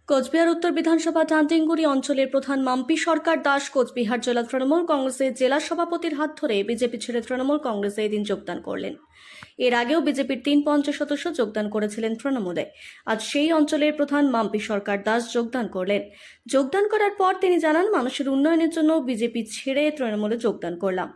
কোচবিহার উত্তর বিধানসভা ডান্ডিংগুড়ি অঞ্চলের প্রধান মাম্পি সরকার দাস কোচবিহার জেলা তৃণমূল কংগ্রেসের জেলা সভাপতির হাত ধরে বিজেপি ছেড়ে তৃণমূল কংগ্রেসে এদিন যোগদান করলেন। এর আগেও বিজেপির 3 সদস্য যোগদান করেছিলেন তৃণমূলে। আজ সেই অঞ্চলের প্রধান মাম্পি সরকার দাস যোগদান করলেন। যোগদান করার পর তিনি জানান, মানুষের উন্নয়নের জন্য বিজেপি ছেড়ে তৃণমূলে যোগদান করলাম।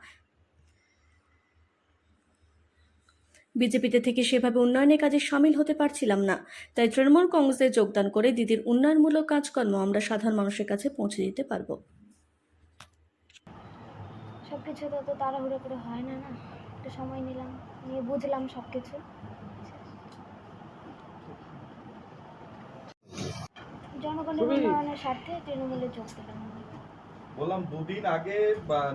বিজেপিতে থেকে সেভাবে উন্নয়নের কাজে সামিল হতে পারছিলাম না, তাই তৃণমূল কংগ্রেসে যোগদান করে দিদির উন্নয়নমূলক কাজকর্ম আমরা সাধারণ মানুষের কাছে পৌঁছে দিতে পারবো। সবকিছু তো তাড়াহুড়ো করে হয় না, একটু সময় নিলাম, নিয়ে বুঝলাম সবকিছু। জনগণের উন্নয়নের স্বার্থে তৃণমূলে যোগ দিলাম। বললাম, দুদিন আগে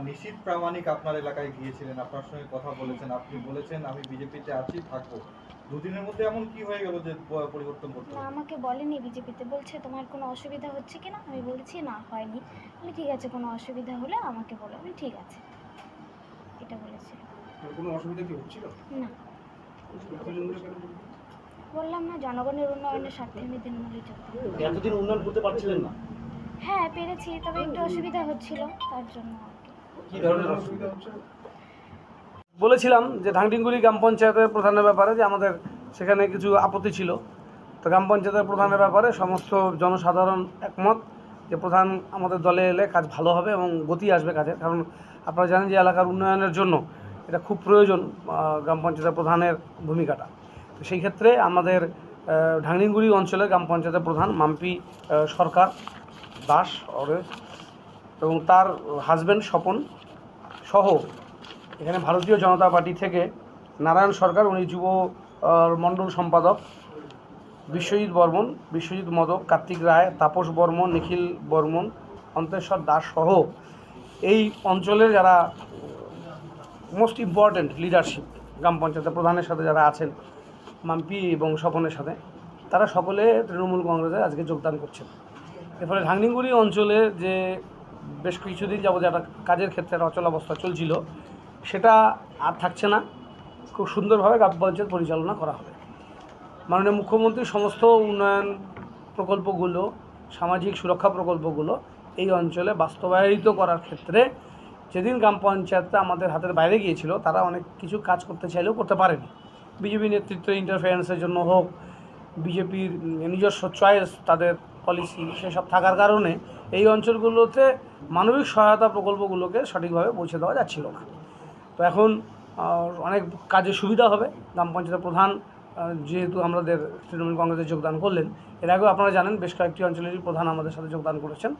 নিশীথ প্রামাণিক আপনার এলাকায় গিয়েছিলেন, আপনার সঙ্গে কথা বলেছেন, আপনি বলেছেন আমি বিজেপিতে আছি, থাকবো। দুদিনের মধ্যে এমন কি হয়ে গেল যে পরিবর্তন করতে না, আমাকে বলেনি বিজেপিতে, বলছে তোমার কোনো অসুবিধা হচ্ছে কিনা। আমি বলেছি না, হয়নি। আমি ঠিক আছে, কোনো অসুবিধা হলে আমাকে বলো। আমি ঠিক আছে, এটা বলেছি। কোনো অসুবিধা কি হচ্ছিল না, বললাম না, জনগণের উন্নয়নের স্বার্থে আমি তৃণমূলে যোগ দিলাম। এতদিন উন্নয়ন করতে পারছিলেন না? হ্যাঁ, পেরেছি, তবে একটু অসুবিধা হচ্ছিল, তার জন্য আর কি। কি ধরনের অসুবিধা হচ্ছে? বলেছিলাম যে ধাংডিংগুড়ি গ্রাম পঞ্চায়েতের প্রধানের ব্যাপারে যে আমাদের সেখানে কিছু আপত্তি ছিল। তো গ্রাম পঞ্চায়েতের প্রধানের ব্যাপারে সমস্ত জনসাধারণ একমত যে প্রধান আমাদের দলে এলে কাজ ভালো হবে এবং গতি আসবে কাজের। কারণ আপনারা জানেন যে এলাকার উন্নয়নের জন্য এটা খুব প্রয়োজন গ্রাম পঞ্চায়েতের প্রধানের ভূমিকাটা। তো সেই ক্ষেত্রে আমাদের ধাংডিংগুড়ি অঞ্চলের গ্রাম পঞ্চায়েতের প্রধান মাম্পি সরকার দাস এবং তার হাজব্যান্ড স্বপন সহ এখানে ভারতীয় জনতা পার্টি থেকে নারায়ণ সরকার, উনি যুব মণ্ডল সম্পাদক, বিশ্বজিৎ বর্মন, বিশ্বজিৎ মদক, কার্তিক রায়, তাপস বর্মন, নিখিল বর্মন, অন্তেশ্বর দাস সহ এই অঞ্চলের যারা মোস্ট ইম্পর্ট্যান্ট লিডারশিপ গ্রাম পঞ্চায়েতের প্রধানের সাথে যারা আছেন মাম্পি এবং স্বপনের সাথে, তারা সকলে তৃণমূল কংগ্রেসে আজকে যোগদান করছেন। এর ফলে ধাংডিংগুড়ি অঞ্চলে যে বেশ কিছুদিন যাবত একটা কাজের ক্ষেত্রে একটা অচলাবস্থা চলছিল, সেটা আর থাকছে না। খুব সুন্দরভাবে গ্রাম পঞ্চায়েত পরিচালনা করা হবে। মাননীয় মুখ্যমন্ত্রী সমস্ত উন্নয়ন প্রকল্পগুলো, সামাজিক সুরক্ষা প্রকল্পগুলো এই অঞ্চলে বাস্তবায়িত করার ক্ষেত্রে যেদিন গ্রাম পঞ্চায়েতটা আমাদের হাতের বাইরে গিয়েছিল, তারা অনেক কিছু কাজ করতে চাইলেও করতে পারেনি। বিজেপি নেতৃত্ব ইন্টারফারেন্সের জন্য হোক, বিজেপির নিজস্ব চয়েস, তাদের পলিসি সেসব থাকার কারণে এই অঞ্চলগুলোতে মানবিক সহায়তা প্রকল্পগুলোকে সঠিকভাবে পৌঁছে দেওয়া যাচ্ছিল না। তো এখন অনেক কাজে সুবিধা হবে। গ্রাম পঞ্চায়েতের প্রধান যেহেতু আমাদের তৃণমূল কংগ্রেসে যোগদান করলেন, এর আগেও আপনারা জানেন বেশ কয়েকটি অঞ্চলেরই প্রধান আমাদের সাথে যোগদান করেছেন।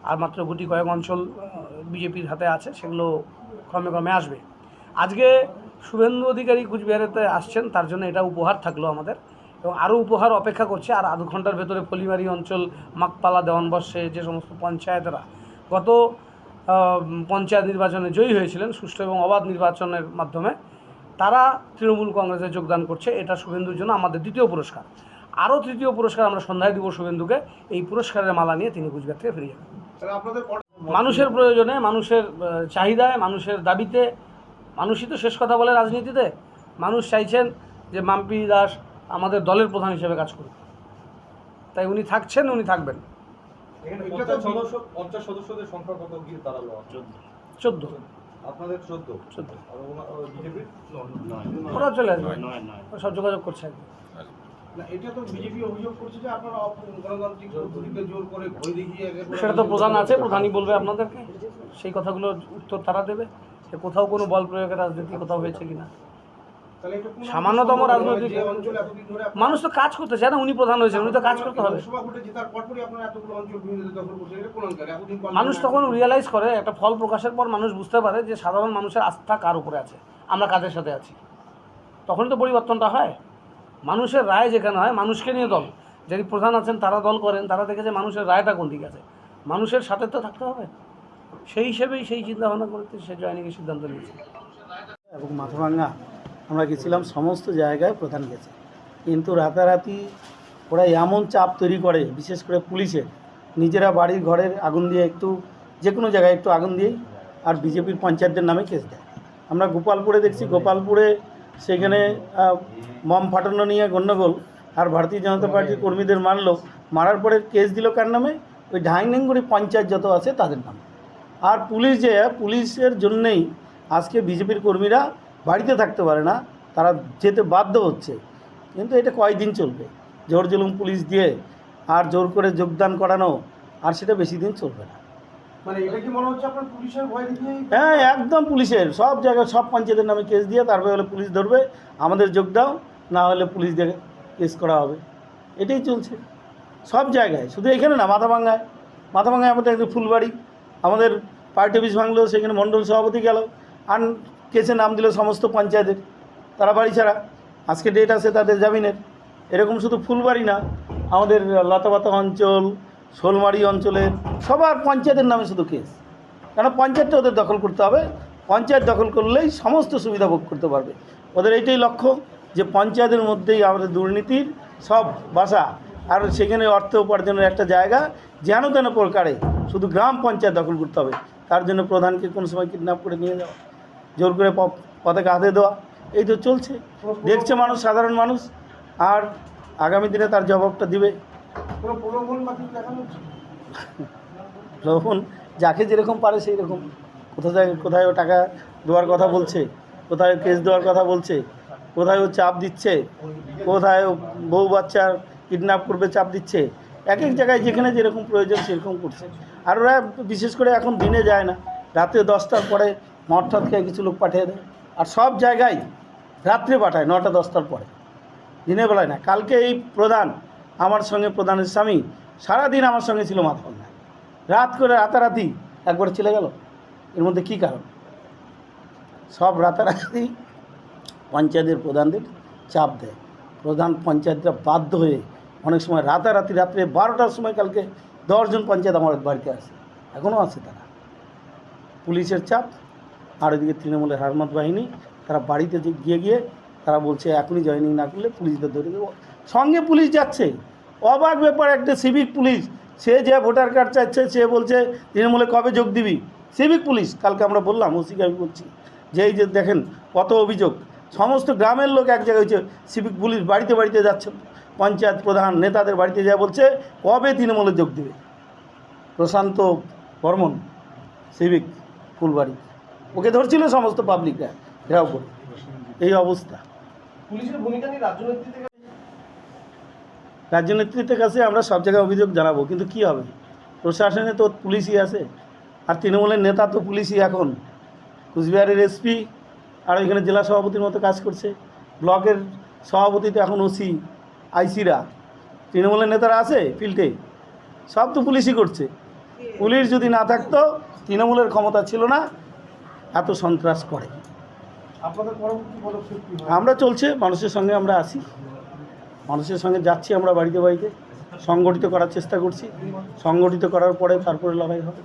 আর মাত্র গুটি কয়েক অঞ্চল বিজেপির হাতে আছে, সেগুলো ক্রমে ক্রমে আসবে। আজকে শুভেন্দু অধিকারী কুচবিহারেতে আসছেন, তার জন্য এটা উপহার থাকলো আমাদের, এবং আরও উপহার অপেক্ষা করছে। আর আধ ঘন্টার ভেতরে পলিমারি অঞ্চল, মাকপালা, দেওয়ানবর্ষে যে সমস্ত পঞ্চায়েতরা গত পঞ্চায়েত নির্বাচনে জয়ী হয়েছিলেন সুষ্ঠু এবং অবাধ নির্বাচনের মাধ্যমে, তারা তৃণমূল কংগ্রেসে যোগদান করছে। এটা শুভেন্দুর জন্য আমাদের দ্বিতীয় পুরস্কার। আরও তৃতীয় পুরস্কার আমরা সন্ধ্যায় দিব শুভেন্দুকে। এই পুরস্কারের মালা নিয়ে তিনি কুচবিহার থেকে ফিরে যাবেন। মানুষের প্রয়োজনে, মানুষের চাহিদায়, মানুষের দাবিতে, মানুষই তো শেষ কথা বলে রাজনীতিতে। মানুষ চাইছেন যে মাম্পি দাস আমাদের দলের প্রধান হিসেবে কাজ করুন, তাই উনি থাকছেন, উনি থাকবেন। পঞ্চায়েত সদস্যদের সংখ্যা কত গিয়ে দাঁড়ালো? 14। আপনাদের 14। আর বিজেপির ওরা চলে আসবে, সব যোগাযোগ করছে আর কি। এটা তো বিজেপি অভিযোগ করছে যে আপনারা গণতান্ত্রিক পদ্ধতিতে জোর করে ভয় দেখিয়ে, সেটা তো প্রধান আছে, প্রধানই বলবে আপনাদেরকে। সেই কথাগুলোর উত্তর তারা দেবে যে কোথাও কোনো বল প্রয়োগের রাজনীতি কোথাও হয়েছে কিনা। সামান্যতম রাজনৈতিক মানুষ তো কাজ করতে চায় না। উনি প্রধান হয়েছেন, উনি তো কাজ করতে হবে। মানুষ তখন রিয়েলাইজ করে, একটা ফল প্রকাশের পর মানুষ বুঝতে পারে যে সাধারণ মানুষের আস্থা কার উপরে আছে, আমরা কাদের সাথে আছি। তখনই তো পরিবর্তনটা হয়। মানুষের রায় যেখানে হয়, মানুষকে নিয়ে দল, যিনি প্রধান আছেন তারা দল করেন, তারা দেখেছে মানুষের রায়টা কোন দিকে আছে, মানুষের সাথে তো থাকতে হবে। সেই হিসেবেই সেই চিন্তাভাবনা করতে সে জয়নিকে সিদ্ধান্ত নিয়েছে। এবং মাথাভাঙ্গা আমরা গেছিলাম, সমস্ত জায়গায় প্রধান গেছে, কিন্তু রাতারাতি ওরা এমন চাপ তৈরি করে, বিশেষ করে পুলিশের, নিজেরা বাড়ির ঘরের আগুন দিয়ে একটু যে কোনো জায়গায় একটু আগুন দিয়েই আর বিজেপির পঞ্চায়েতদের নামে কেস দেয়। আমরা গোপালপুরে দেখছি, গোপালপুরে সেখানে বম ফাটানো নিয়ে গণ্ডগোল, আর ভারতীয় জনতা পার্টির কর্মীদের মারলো, মারার পরে কেস দিল কার নামে? ওই ঢাইনেঙ্গুড়ি পঞ্চায়েত যত আছে তাদের নামে। আর পুলিশ যে পুলিশের জন্যেই আজকে বিজেপির কর্মীরা বাড়িতে থাকতে পারে না, তারা যেতে বাধ্য হচ্ছে। কিন্তু এটা কয়দিন চলবে? জোর জুলুম পুলিশ দিয়ে আর জোর করে যোগদান করানো, আর সেটা বেশি দিন চলবে না। মানে এটা কি মনে হচ্ছে আপনার পুলিশের ভয় দেখিয়ে? হ্যাঁ, একদম পুলিশের সব জায়গায় সব পঞ্চায়েতের নামে কেস দিয়ে তারপরে হলে পুলিশ ধরবে, আমাদের যোগ দাও, না হলে পুলিশ দিয়ে কেস করা হবে। এটাই চলছে সব জায়গায়, শুধু এখানে না, মাথাভাঙ্গায় আমাদের একটু ফুলবাড়ি, আমাদের পার্টি অফিস ভাঙলো, সেখানে মণ্ডল সভাপতি গেল, আর কেসে নাম দিল সমস্ত পঞ্চায়েতের, তারা বাড়ি ছাড়া, আজকে ডেট আছে তাদের জামিনের। এরকম শুধু ফুলবাড়ি না, আমাদের লতাপাতা অঞ্চল, শোলমারি অঞ্চলের সবার পঞ্চায়েতের নামে শুধু কেস। কেন? পঞ্চায়েতটা ওদের দখল করতে হবে, পঞ্চায়েত দখল করলেই সমস্ত সুবিধা ভোগ করতে পারবে। ওদের এইটাই লক্ষ্য যে পঞ্চায়েতের মধ্যেই আমাদের দুর্নীতির সব বাসা, আর সেখানে অর্থ উপার্জনের একটা জায়গা যেন তেন প্রকারে শুধু গ্রাম পঞ্চায়েত দখল করতে হবে। তার জন্য প্রধানকে কোনো সময় কিডন্যাপ করে নিয়ে যাওয়া, জোর করে পতাকা হাতে দেওয়া, এই তো চলছে, দেখছে মানুষ, সাধারণ মানুষ। আর আগামী দিনে তার জবাবটা দিবে। কোনো প্রলোভন বা কিছু দেখানো হচ্ছে? লোভন যাকে যেরকম পারে সেই রকম, কোথায় ও টাকা দেওয়ার কথা বলছে, কোথায় কেস দেওয়ার কথা বলছে, কোথায় ও চাপ দিচ্ছে, কোথায় ও বউ বাচ্চার কিডন্যাপ করবে চাপ দিচ্ছে। এক এক জায়গায় যেখানে যেরকম প্রয়োজন সেরকম করছে। আর ওরা বিশেষ করে এখন দিনে যায় না, রাতে 10টার পরে মদ টদ খেয়ে কিছু লোক পাঠিয়ে দেয়। আর সব জায়গায় রাত্রে পাঠায় 9টা 10টার পরে, দিনের বেলায় না। কালকে এই প্রধান আমার সঙ্গে, প্রধানের স্বামী সারাদিন আমার সঙ্গে ছিল মাথাভাঙ্গায়, রাত করে রাতারাতি একবার চলে গেল। এর মধ্যে কী কারণ? সব রাতারাতি পঞ্চায়েতের প্রধানদের চাপ দেয়, প্রধান পঞ্চায়েতরা বাধ্য হয়ে অনেক সময় রাতারাতি রাত্রে 12টার সময় কালকে 10 জন পঞ্চায়েত আমার বাড়িতে আসে, এখনও আছে তারা। পুলিশের চাপ, আর ওইদিকে তৃণমূলের হারমাত বাহিনী, তারা বাড়িতে গিয়ে তারা বলছে এখনই জয়েনিং না করলে পুলিশদের ধরে দেবো। সঙ্গে পুলিশ যাচ্ছে, অবাক ব্যাপার। একটা সিভিক পুলিশ, সে যে ভোটার কার্ড চাইছে, সে বলছে তৃণমূলে কবে যোগ দিবি। সিভিক পুলিশ, কালকে আমরা বললাম, ওসিকে আমি বলছি যে এই যে দেখেন কত অভিযোগ, সমস্ত গ্রামের লোক এক জায়গায় হয়েছে, সিভিক পুলিশ বাড়িতে বাড়িতে যাচ্ছে, পঞ্চায়েত প্রধান নেতাদের বাড়িতে যা বলছে কবে তৃণমূলে যোগ দেবে। প্রশান্ত বর্মন, সিভিক, ফুলবাড়ি, ওকে ধরছিল সমস্ত পাবলিকরা ঘেরাও করে। এই অবস্থা। পুলিশের ভূমিকা নিয়ে রাজ্য নেতৃত্বের কাছে আমরা সব জায়গায় অভিযোগ জানাবো, কিন্তু কি হবে? প্রশাসনে তো পুলিশই আছে, আর তৃণমূলের নেতা তো পুলিশই এখন। কুচবিহারের এসপি আর ওইখানে জেলা সভাপতির মতো কাজ করছে, ব্লকের সভাপতি তো এখন ওসি, আইসিরা, তৃণমূলের নেতারা আছে ফিল্ডে, সব তো পুলিশই করছে। পুলিশ যদি না থাকতো, তৃণমূলের ক্ষমতা ছিল না এত সন্ত্রাস করে। আপনাদের পরবর্তী পদক্ষেপ কী হবে? আমরা চলছে, মানুষের সঙ্গে আমরা আছি, মানুষের সঙ্গে যাচ্ছি, আমরা বাড়িতে বাড়িতে সংগঠিত করার চেষ্টা করছি, সংগঠিত করার পরে তারপরে লড়াই হবে।